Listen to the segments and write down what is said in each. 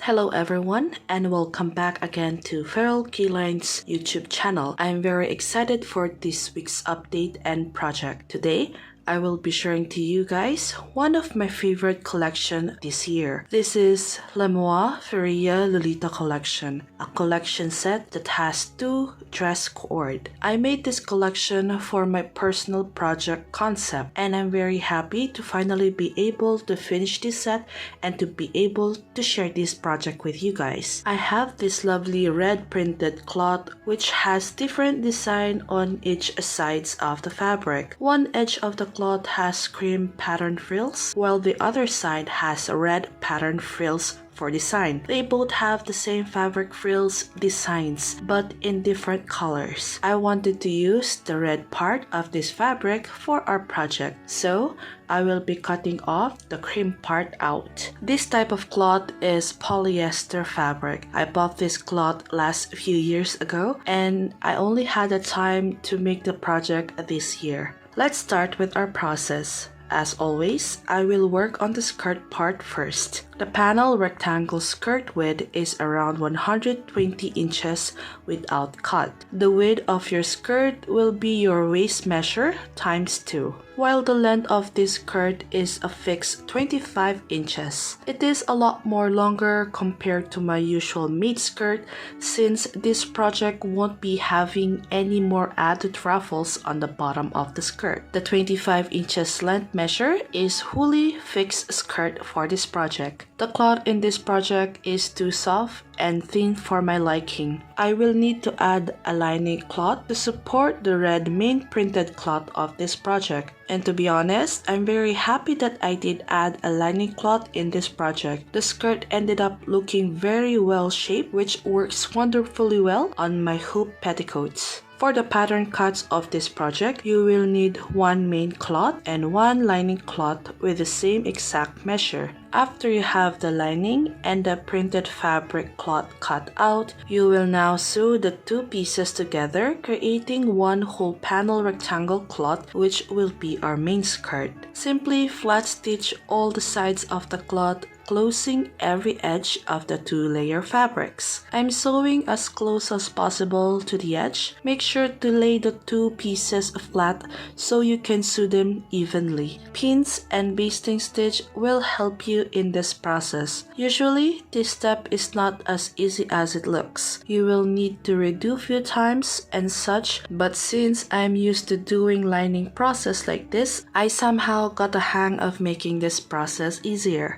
Hello everyone and welcome back again to Feral Keyline's YouTube channel. I'm very excited for this week's update and project. Today, I will be sharing to you guys one of my favorite collection this year. This is Feria Lolita collection, a collection set that has 2 dress cord. I made this collection for my personal project concept and I'm very happy to finally be able to finish this set and to be able to share this project with you guys. I have this lovely red printed cloth which has different design on each sides of the fabric. One edge of the cloth has cream pattern frills, while the other side has red pattern frills for design. They both have the same fabric frills designs, but in different colors. I wanted to use the red part of this fabric for our project, so I will be cutting off the cream part out. This type of cloth is polyester fabric. I bought this cloth last few years ago, and I only had the time to make the project this year. Let's start with our process. As always, I will work on the skirt part first. The panel rectangle skirt width is around 120 inches without cut. The width of your skirt will be your waist measure times 2, while the length of this skirt is a fixed 25 inches. It is a lot more longer compared to my usual made skirt since this project won't be having any more added ruffles on the bottom of the skirt. The 25 inches length measure is wholly fixed skirt for this project. The cloth in this project is too soft and thin for my liking. I will need to add a lining cloth to support the red main printed cloth of this project. And to be honest, I'm very happy that I did add a lining cloth in this project. The skirt ended up looking very well shaped, which works wonderfully well on my hoop petticoats. For the pattern cuts of this project, you will need one main cloth and one lining cloth with the same exact measure. After you have the lining and the printed fabric cloth cut out, you will now sew the 2 pieces together, creating one whole panel rectangle cloth which will be our main skirt. Simply flat stitch all the sides of the cloth, closing every edge of the 2-layer fabrics. I'm sewing as close as possible to the edge. Make sure to lay the 2 pieces flat so you can sew them evenly. Pins and basting stitch will help you in this process. Usually, this step is not as easy as it looks. You will need to redo few times and such, but since I'm used to doing lining process like this, I somehow got the hang of making this process easier.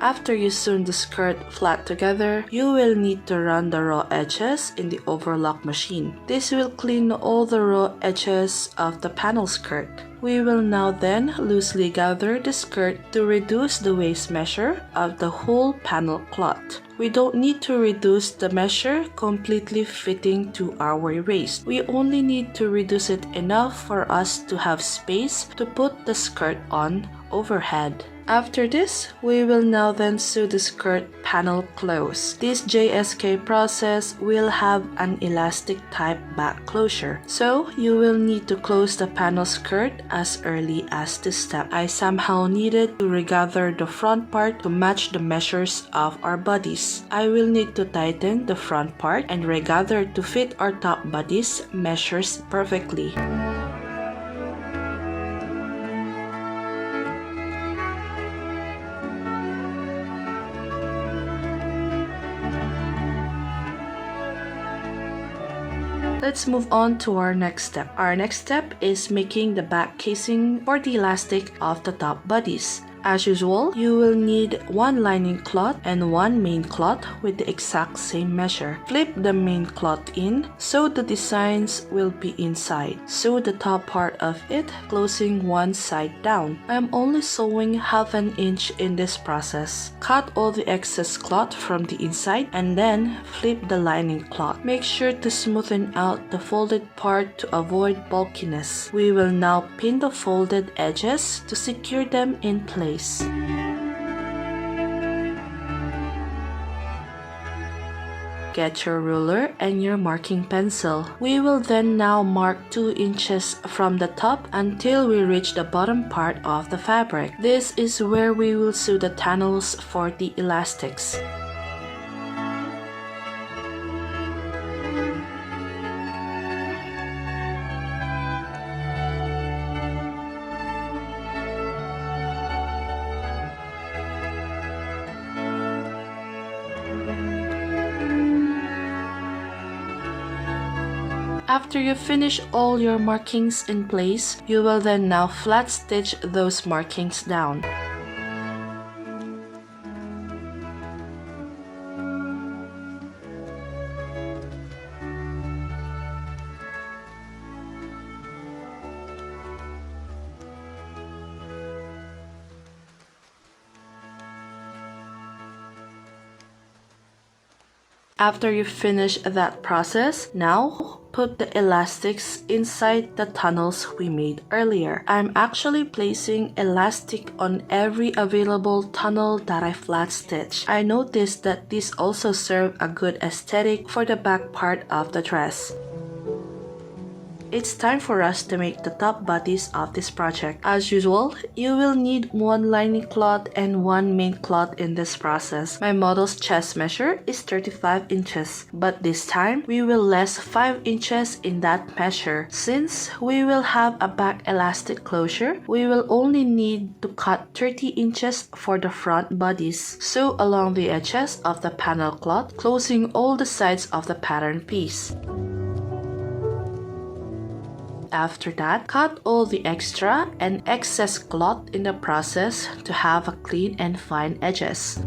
After you sew the skirt flat together, you will need to run the raw edges in the overlock machine. This will clean all the raw edges of the panel skirt. We will now then loosely gather the skirt to reduce the waist measure of the whole panel cloth. We don't need to reduce the measure completely fitting to our waist. We only need to reduce it enough for us to have space to put the skirt on overhead. After this, we will now then sew the skirt panel close. This JSK process will have an elastic type back closure, so you will need to close the panel skirt as early as this step. I somehow needed to regather the front part to match the measures of our bodice. I will need to tighten the front part and regather to fit our top bodice measures perfectly. Let's move on to our next step. Our next step is making the back casing for the elastic of the top bodice. As usual, you will need one lining cloth and one main cloth with the exact same measure. Flip the main cloth in so the designs will be inside. Sew the top part of it, closing one side down. I am only sewing half an inch in this process. Cut all the excess cloth from the inside and then flip the lining cloth. Make sure to smoothen out the folded part to avoid bulkiness. We will now pin the folded edges to secure them in place. place. Get your ruler and your marking pencil. We will then now mark 2 inches from the top until we reach the bottom part of the fabric. This is where we will sew the tunnels for the elastics. After you finish all your markings in place, you will then now flat stitch those markings down. After you finish that process, now put the elastics inside the tunnels we made earlier. I'm actually placing elastic on every available tunnel that I flat stitch. I noticed that this also serves a good aesthetic for the back part of the dress. It's time for us to make the top bodice of this project. As usual, you will need 1 lining cloth and 1 main cloth in this process. My model's chest measure is 35 inches, but this time we will less 5 inches in that measure. Since we will have a back elastic closure, we will only need to cut 30 inches for the front bodice. Sew along the edges of the panel cloth, closing all the sides of the pattern piece. After that, cut all the extra and excess cloth in the process to have a clean and fine edges.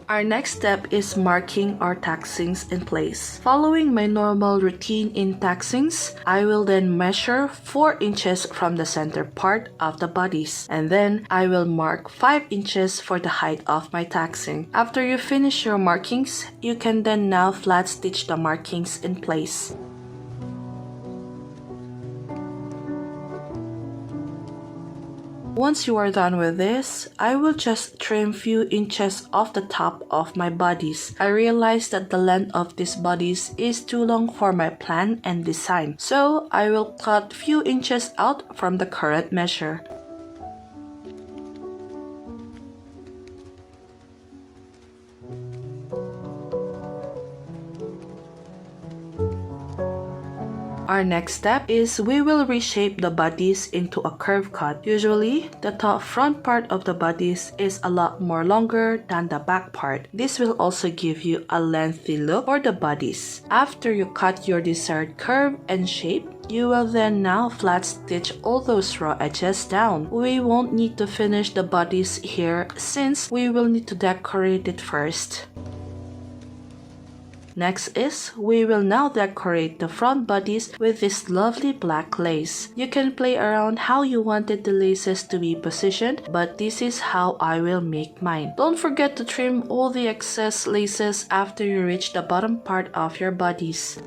Our next step is marking our taxings in place. Following my normal routine in taxings, I will then measure 4 inches from the center part of the bodice, and then I will mark 5 inches for the height of my taxing. After you finish your markings, you can then now flat stitch the markings in place. Once you are done with this, I will just trim few inches off the top of my bodice. I realized that the length of this bodice is too long for my plan and design, so I will cut few inches out from the current measure. Our next step is we will reshape the bodice into a curve cut. Usually, the top front part of the bodice is a lot more longer than the back part. This will also give you a lengthy look for the bodice. After you cut your desired curve and shape, you will then now flat stitch all those raw edges down. We won't need to finish the bodice here since we will need to decorate it first. Next is, we will now decorate the front bodice with this lovely black lace. You can play around how you wanted the laces to be positioned, but this is how I will make mine. Don't forget to trim all the excess laces after you reach the bottom part of your bodice.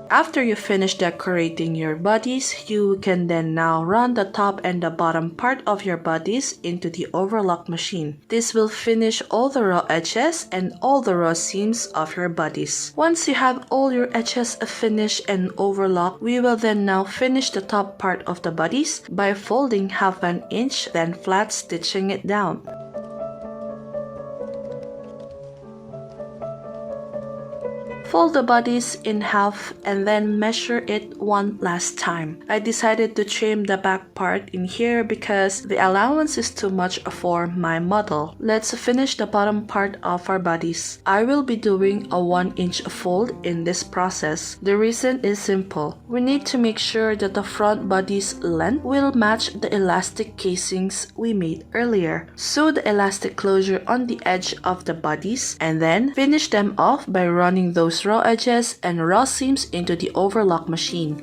After you finish decorating your bodice, you can then now run the top and the bottom part of your bodice into the overlock machine. This will finish all the raw edges and all the raw seams of your bodice. Once you have all your edges finished and overlocked, we will then now finish the top part of the bodice by folding half an inch, then flat stitching it down. Fold the bodice in half and then measure it one last time. I decided to trim the back part in here because the allowance is too much for my model. Let's finish the bottom part of our bodice. I will be doing a 1-inch fold in this process. The reason is simple. We need to make sure that the front bodice length will match the elastic casings we made earlier. Sew the elastic closure on the edge of the bodice and then finish them off by running those raw edges and raw seams into the overlock machine.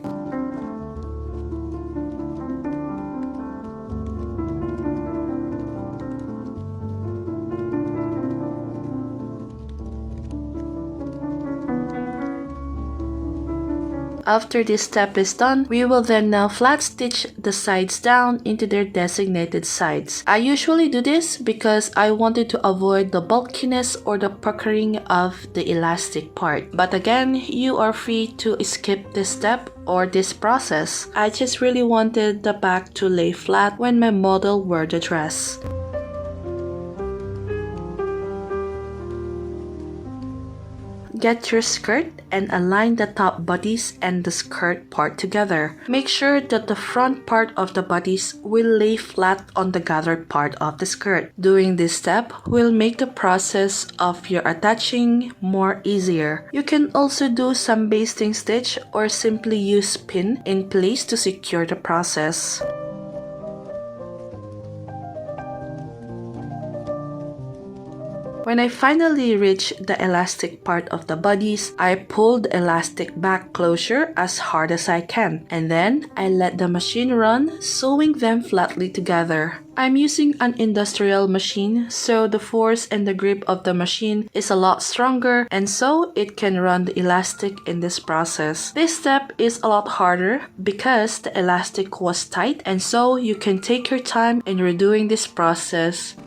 After this step is done, we will then now flat stitch the sides down into their designated sides. I usually do this because I wanted to avoid the bulkiness or the puckering of the elastic part. But again, you are free to skip this step or this process. I just really wanted the back to lay flat when my model wore the dress. Get your skirt and align the top bodice and the skirt part together. Make sure that the front part of the bodice will lay flat on the gathered part of the skirt. Doing this step will make the process of your attaching more easier. You can also do some basting stitch or simply use pin in place to secure the process. When I finally reached the elastic part of the bodice, I pulled the elastic back closure as hard as I can, and then I let the machine run, sewing them flatly together. I'm using an industrial machine, so the force and the grip of the machine is a lot stronger, and so it can run the elastic in this process. This step is a lot harder because the elastic was tight, and so you can take your time in redoing this process.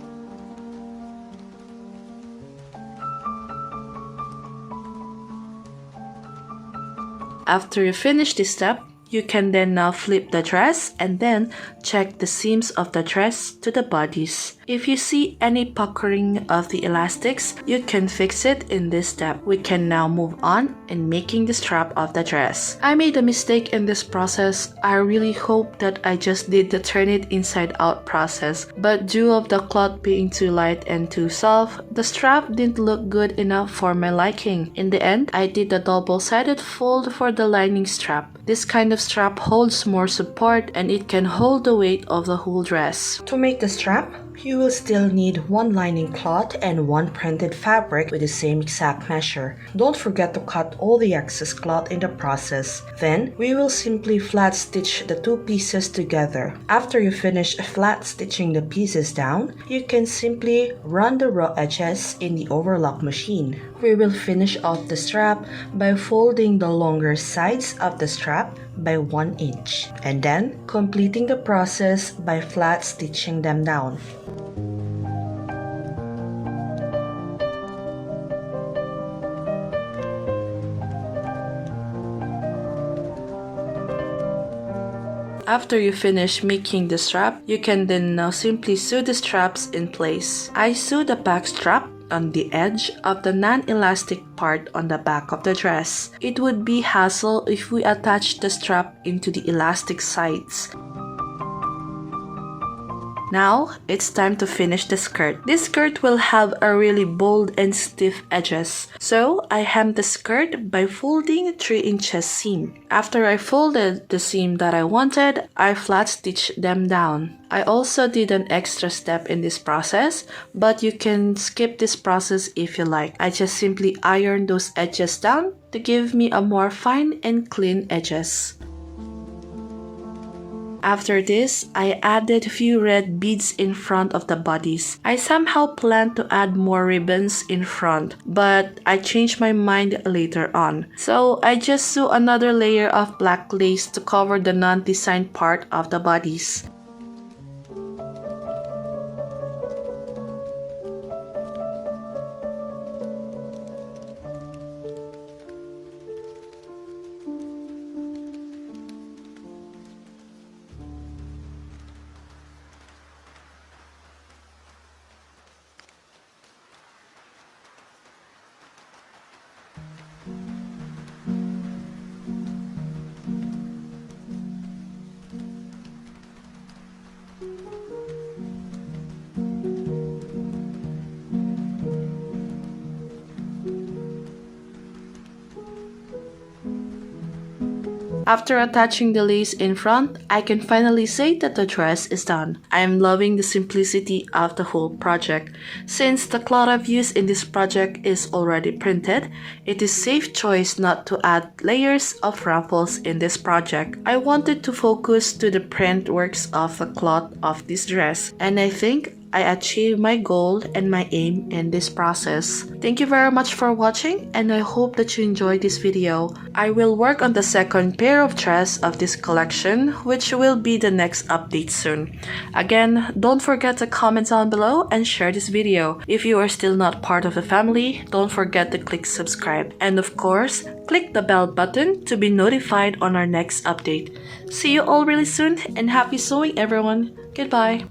After you finish this step, you can then now flip the dress and then check the seams of the dress to the bodice. If you see any puckering of the elastics, you can fix it in this step. We can now move on in making the strap of the dress. I made a mistake in this process. I really hope that I just did the turn it inside out process, but due of the cloth being too light and too soft, the strap didn't look good enough for my liking. In the end, I did the double-sided fold for the lining strap. This kind of strap holds more support and it can hold the weight of the whole dress. To make the strap, you will still need one lining cloth and one printed fabric with the same exact measure. Don't forget to cut all the excess cloth in the process. Then, we will simply flat stitch the two pieces together. After you finish flat stitching the pieces down, you can simply run the raw edges in the overlock machine. We will finish off the strap by folding the longer sides of the strap by 1 inch, and then completing the process by flat stitching them down. After you finish making the strap, you can then now simply sew the straps in place. I sew the back strap on the edge of the non-elastic part on the back of the dress. It would be hassle if we attach the strap into the elastic sides. Now, it's time to finish the skirt. This skirt will have a really bold and stiff edges. So, I hemmed the skirt by folding 3 inches seam. After I folded the seam that I wanted, I flat stitched them down. I also did an extra step in this process, but you can skip this process if you like. I just simply ironed those edges down to give me a more fine and clean edges. After this, I added a few red beads in front of the bodice. I somehow planned to add more ribbons in front, but I changed my mind later on. So I just sew another layer of black lace to cover the non-designed part of the bodice. After attaching the lace in front, I can finally say that the dress is done. I am loving the simplicity of the whole project. Since the cloth I've used in this project is already printed, it is safe choice not to add layers of ruffles in this project. I wanted to focus to the print works of the cloth of this dress, and I think I achieved my goal and my aim in this process. Thank you very much for watching, and I hope that you enjoyed this video. I will work on the second pair of dress of this collection, which will be the next update soon. Again, don't forget to comment down below and share this video. If you are still not part of the family, don't forget to click subscribe. And of course, click the bell button to be notified on our next update. See you all really soon, and happy sewing everyone. Goodbye.